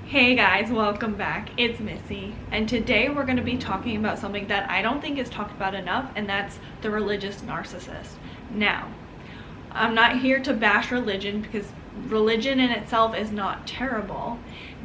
Hey guys, welcome back. It's Missy, and today we're going to be talking about something that I don't think is talked about enough, and that's the religious narcissist. Now, I'm not here to bash religion because religion in itself is not terrible.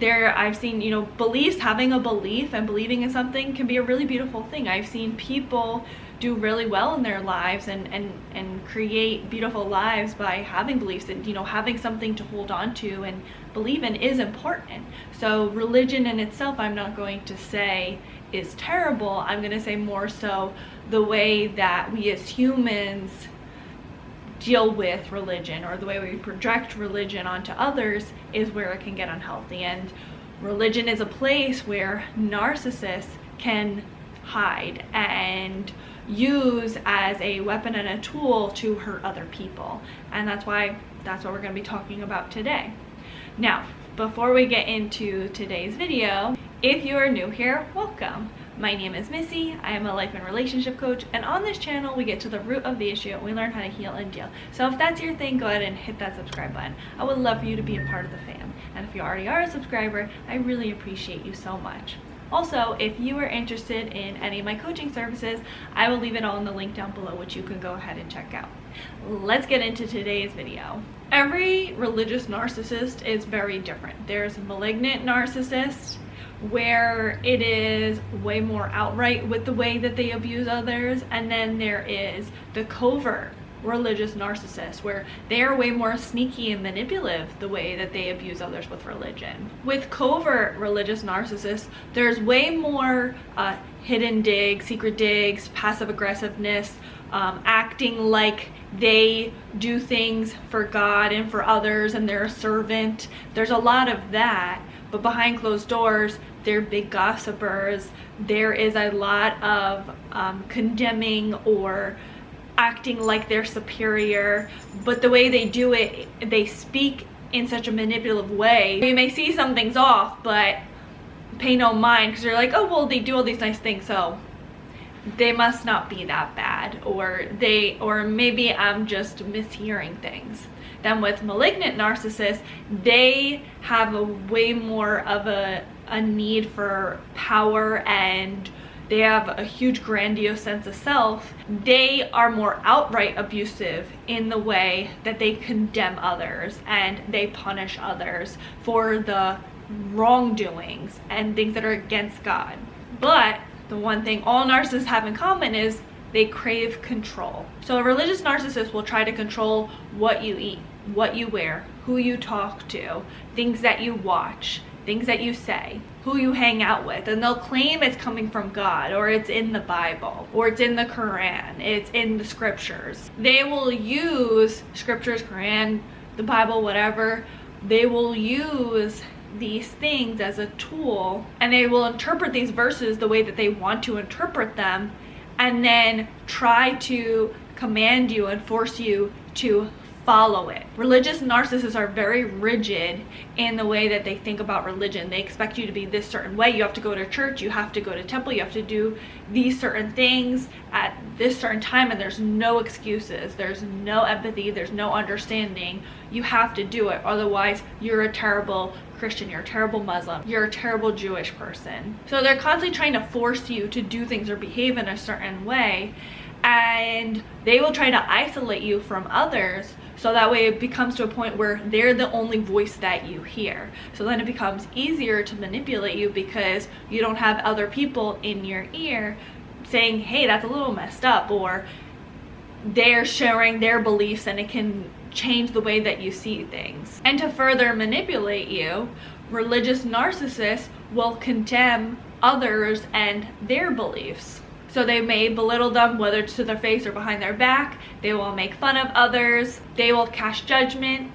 I've seen, beliefs, having a belief and believing in something can be a really beautiful thing. I've seen people do really well in their lives and create beautiful lives by having beliefs, and having something to hold on to and believe in is important. So religion in itself, I'm not going to say is terrible. I'm going to say more so the way that we as humans deal with religion, or the way we project religion onto others, is where it can get unhealthy. And religion is a place where narcissists can hide and use as a weapon and a tool to hurt other people. And that's what we're going to be talking about today. Now, before we get into today's video, if you are new here, welcome. My name is Missy. I am a life and relationship coach, and on this channel we get to the root of the issue and we learn how to heal and deal. So if that's your thing, go ahead and hit that subscribe button. I would love for you to be a part of the fam. And if you already are a subscriber, I really appreciate you so much. Also, if you are interested in any of my coaching services, I will leave it all in the link down below, which you can go ahead and check out. Let's get into today's video. Every religious narcissist is very different. There's malignant narcissists, where it is way more outright with the way that they abuse others, and then there is the covert religious narcissist, where they are way more sneaky and manipulative the way that they abuse others with religion. With covert religious narcissists, there's way more hidden digs, secret digs, passive aggressiveness, acting like they do things for God and for others and they're a servant. There's a lot of that, but behind closed doors, they're big gossipers. There is a lot of condemning or acting like they're superior, but the way they do it, they speak in such a manipulative way. You may see something's off, but pay no mind, because you're like, oh well, they do all these nice things, so they must not be that bad, or maybe I'm just mishearing things. Then with malignant narcissists, they have a way more of a need for power, and they have a huge grandiose sense of self. They are more outright abusive in the way that they condemn others and they punish others for the wrongdoings and things that are against God. But the one thing all narcissists have in common is they crave control. So a religious narcissist will try to control what you eat, what you wear, who you talk to, things that you watch, things that you say, who you hang out with, and they'll claim it's coming from God, or it's in the Bible, or it's in the Quran, it's in the scriptures. They will use scriptures, Quran, the Bible, whatever. They will use these things as a tool, and they will interpret these verses the way that they want to interpret them, and then try to command you and force you to follow it. Religious narcissists are very rigid in the way that they think about religion. They expect you to be this certain way. You have to go to church, you have to go to temple, you have to do these certain things at this certain time, and there's no excuses, there's no empathy, there's no understanding. You have to do it, otherwise you're a terrible Christian, you're a terrible Muslim, you're a terrible Jewish person. So they're constantly trying to force you to do things or behave in a certain way, and they will try to isolate you from others, so that way it becomes to a point where they're the only voice that you hear. So then it becomes easier to manipulate you because you don't have other people in your ear saying, hey, that's a little messed up, or they're sharing their beliefs and it can change the way that you see things. And to further manipulate you, religious narcissists will condemn others and their beliefs. So they may belittle them, whether it's to their face or behind their back. They will make fun of others. They will cast judgment,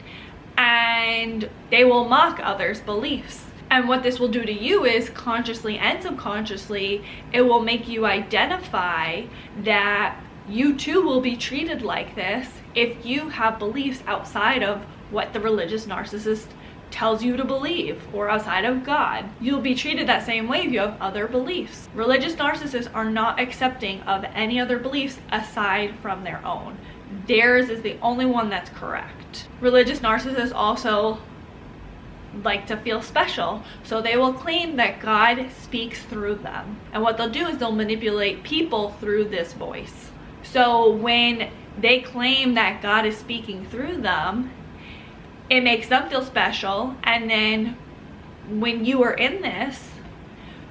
and they will mock others' beliefs. And what this will do to you is, consciously and subconsciously, it will make you identify that you too will be treated like this if you have beliefs outside of what the religious narcissist tells you to believe, or outside of God. You'll be treated that same way if you have other beliefs. Religious narcissists are not accepting of any other beliefs aside from their own. Theirs is the only one that's correct. Religious narcissists also like to feel special, so they will claim that God speaks through them. And what they'll do is they'll manipulate people through this voice. So when they claim that God is speaking through them, it makes them feel special. And then when you are in this,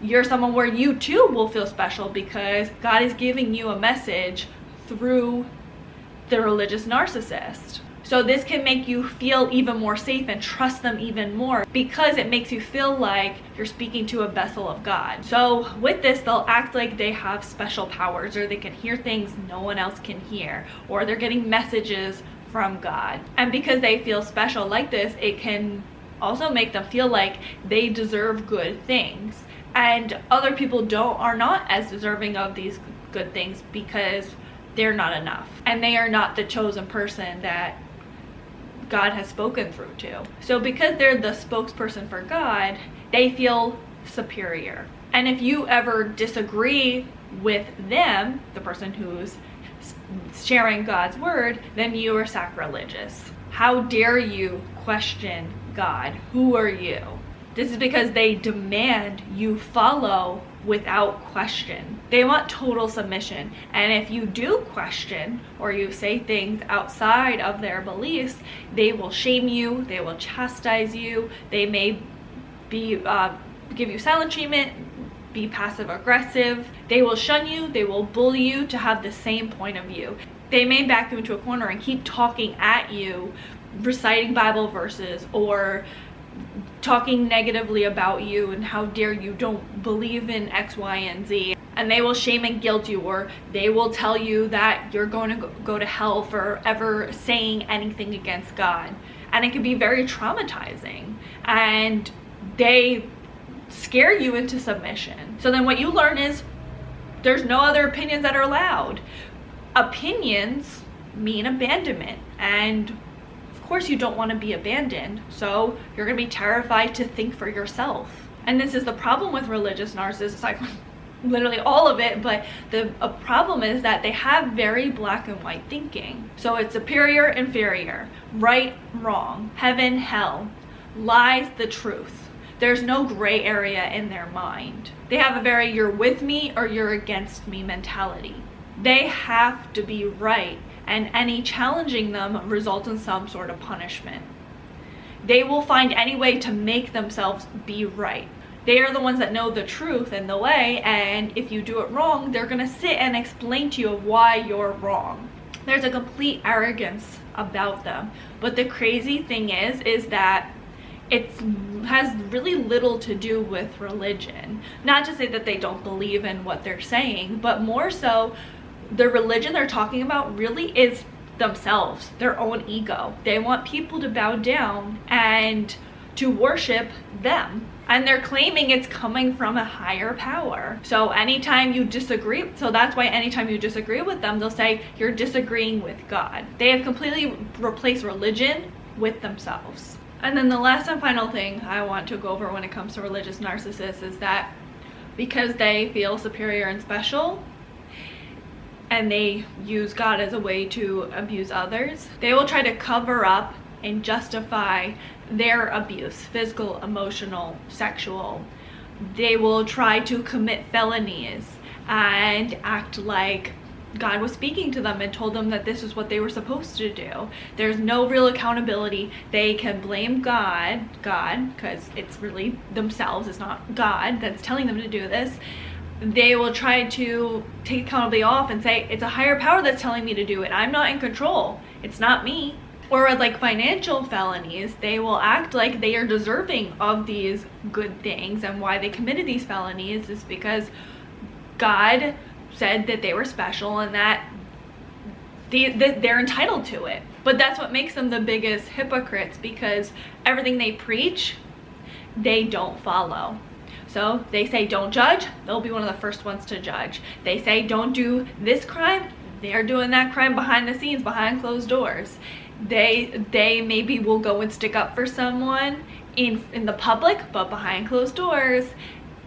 you're someone where you too will feel special because God is giving you a message through the religious narcissist. So this can make you feel even more safe and trust them even more because it makes you feel like you're speaking to a vessel of God. So with this, they'll act like they have special powers, or they can hear things no one else can hear, or they're getting messages from God. And because they feel special like this, it can also make them feel like they deserve good things. And other people are not as deserving of these good things because they're not enough. And they are not the chosen person that God has spoken through to. So because they're the spokesperson for God, they feel superior. And if you ever disagree with them, the person who's sharing God's word, then you are sacrilegious. How dare you question God? Who are you? This is because they demand you follow without question. They want total submission. And if you do question or you say things outside of their beliefs, they will shame you, they will chastise you, they may be give you silent treatment, be passive aggressive, they will shun you, they will bully you to have the same point of view. They may back you into a corner and keep talking at you, reciting Bible verses or talking negatively about you and how dare you don't believe in X, Y, and Z. And they will shame and guilt you, or they will tell you that you're going to go to hell for ever saying anything against God. And it can be very traumatizing. And they scare you into submission. So then what you learn is there's no other opinions that are allowed. Opinions mean abandonment. And of course you don't want to be abandoned, so you're going to be terrified to think for yourself. And this is the problem with religious narcissists, like literally all of it, but a problem is that they have very black and white thinking. So it's superior, inferior, right, wrong, heaven, hell, lies, the truth. There's no gray area in their mind. They have a very you're with me or you're against me mentality. They have to be right, and any challenging them results in some sort of punishment. They will find any way to make themselves be right. They are the ones that know the truth and the way, and if you do it wrong, they're gonna sit and explain to you why you're wrong. There's a complete arrogance about them. But the crazy thing is that it has really little to do with religion. Not to say that they don't believe in what they're saying, but more so, the religion they're talking about really is themselves, their own ego. They want people to bow down and to worship them. And they're claiming it's coming from a higher power. So anytime you disagree, so that's why anytime you disagree with them, they'll say you're disagreeing with God. They have completely replaced religion with themselves. And then the last and final thing I want to go over when it comes to religious narcissists is that because they feel superior and special, and they use God as a way to abuse others, they will try to cover up and justify their abuse, physical, emotional, sexual. They will try to commit felonies and act like God was speaking to them and told them that this is what they were supposed to do. There's no real accountability. They can blame God, because it's really themselves, it's not God that's telling them to do this. They will try to take accountability off and say, it's a higher power that's telling me to do it. I'm not in control. It's not me. Or with like financial felonies, they will act like they are deserving of these good things, and why they committed these felonies is because God said that they were special and that they're entitled to it. But that's what makes them the biggest hypocrites, because everything they preach, they don't follow. So they say don't judge, they'll be one of the first ones to judge. They say don't do this crime, they're doing that crime behind the scenes, behind closed doors. They maybe will go and stick up for someone in the public, but behind closed doors,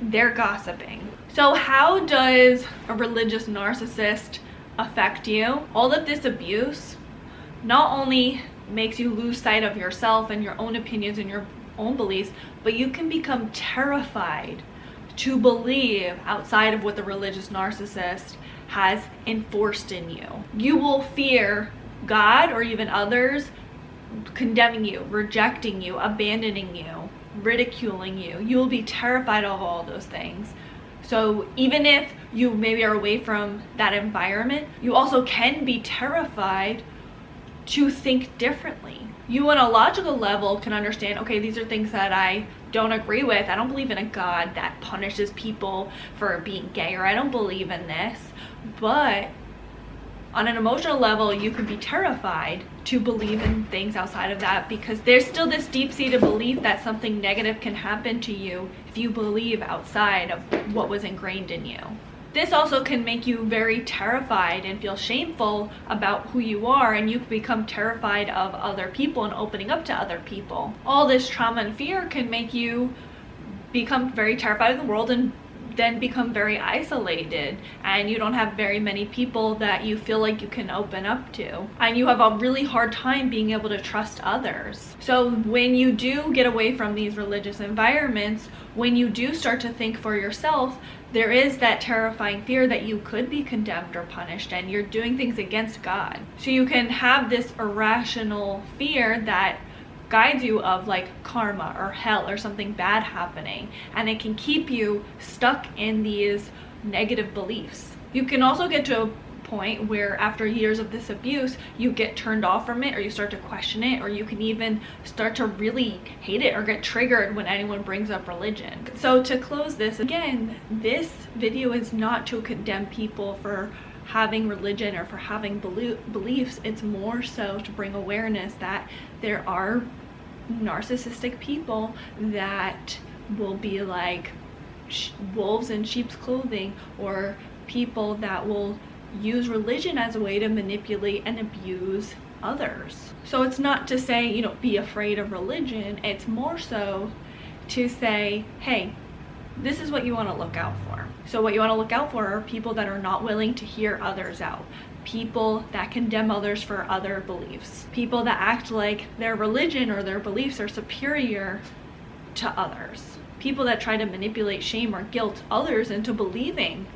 they're gossiping. So how does a religious narcissist affect you? All of this abuse not only makes you lose sight of yourself and your own opinions and your own beliefs, but you can become terrified to believe outside of what the religious narcissist has enforced in you. You will fear God or even others condemning you, rejecting you, abandoning you, ridiculing you. You will be terrified of all those things. So even if you maybe are away from that environment, you also can be terrified to think differently. You on a logical level can understand, okay, these are things that I don't agree with. I don't believe in a God that punishes people for being gay, or I don't believe in this. But on an emotional level, you could be terrified to believe in things outside of that, because there's still this deep-seated belief that something negative can happen to you if you believe outside of what was ingrained in you. This also can make you very terrified and feel shameful about who you are, and you can become terrified of other people and opening up to other people. All this trauma and fear can make you become very terrified of the world and then become very isolated, and you don't have very many people that you feel like you can open up to, and you have a really hard time being able to trust others. So when you do get away from these religious environments, when you do start to think for yourself, there is that terrifying fear that you could be condemned or punished and you're doing things against God. So you can have this irrational fear that guides you of like karma or hell or something bad happening, and it can keep you stuck in these negative beliefs. You can also get to a point where after years of this abuse, you get turned off from it, or you start to question it, or you can even start to really hate it or get triggered when anyone brings up religion. So to close this, again, this video is not to condemn people for having religion or for having beliefs. It's more so to bring awareness that there are narcissistic people that will be like wolves in sheep's clothing, or people that will use religion as a way to manipulate and abuse others. So it's not to say, you know, be afraid of religion. It's more so to say, hey, this is what you want to look out for. So what you want to look out for are people that are not willing to hear others out, people that condemn others for other beliefs, people that act like their religion or their beliefs are superior to others, people that try to manipulate, shame, or guilt others into believing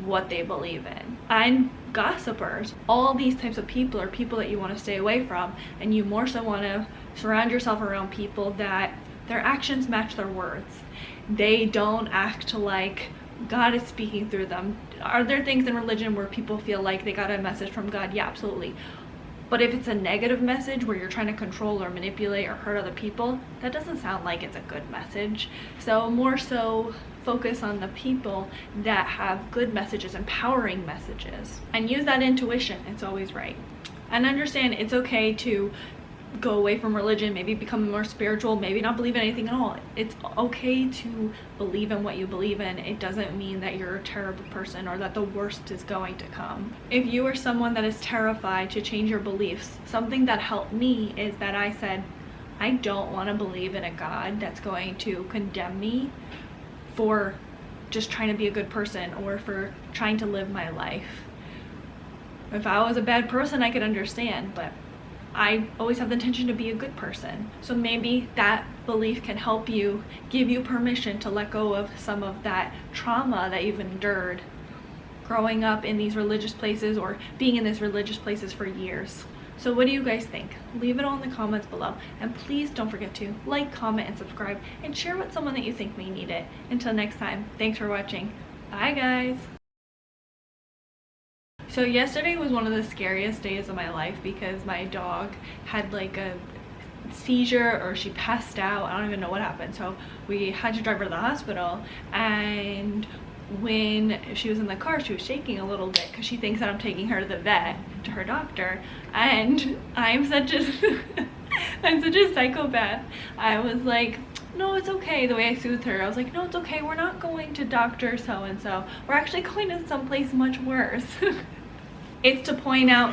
what they believe in, and gossipers. All these types of people are people that you want to stay away from, and you more so want to surround yourself around people that their actions match their words. They don't act like God is speaking through them. Are there things in religion where people feel like they got a message from God? Yeah, absolutely. But if it's a negative message where you're trying to control or manipulate or hurt other people, that doesn't sound like it's a good message. So more so focus on the people that have good messages, empowering messages, and use that intuition. It's always right. And understand it's okay to go away from religion, maybe become more spiritual, maybe not believe in anything at all. It's okay to believe in what you believe in. It doesn't mean that you're a terrible person or that the worst is going to come. If you are someone that is terrified to change your beliefs, something that helped me is that I said, I don't want to believe in a God that's going to condemn me for just trying to be a good person or for trying to live my life. If I was a bad person, I could understand, but I always have the intention to be a good person. So maybe that belief can help you, give you permission to let go of some of that trauma that you've endured growing up in these religious places or being in these religious places for years. So what do you guys think? Leave it all in the comments below, and please don't forget to like, comment, and subscribe, and share with someone that you think may need it. Until next time, thanks for watching. Bye guys. So yesterday was one of the scariest days of my life because my dog had like a seizure, or she passed out. I don't even know what happened. So we had to drive her to the hospital, and when she was in the car, she was shaking a little bit because she thinks that I'm taking her to the vet, to her doctor, and I'm such a I'm such a psychopath. I was like, no, it's okay. The way I soothed her, I was like, no, it's okay. We're not going to Dr. So-and-so. We're actually going to someplace much worse. It's to point out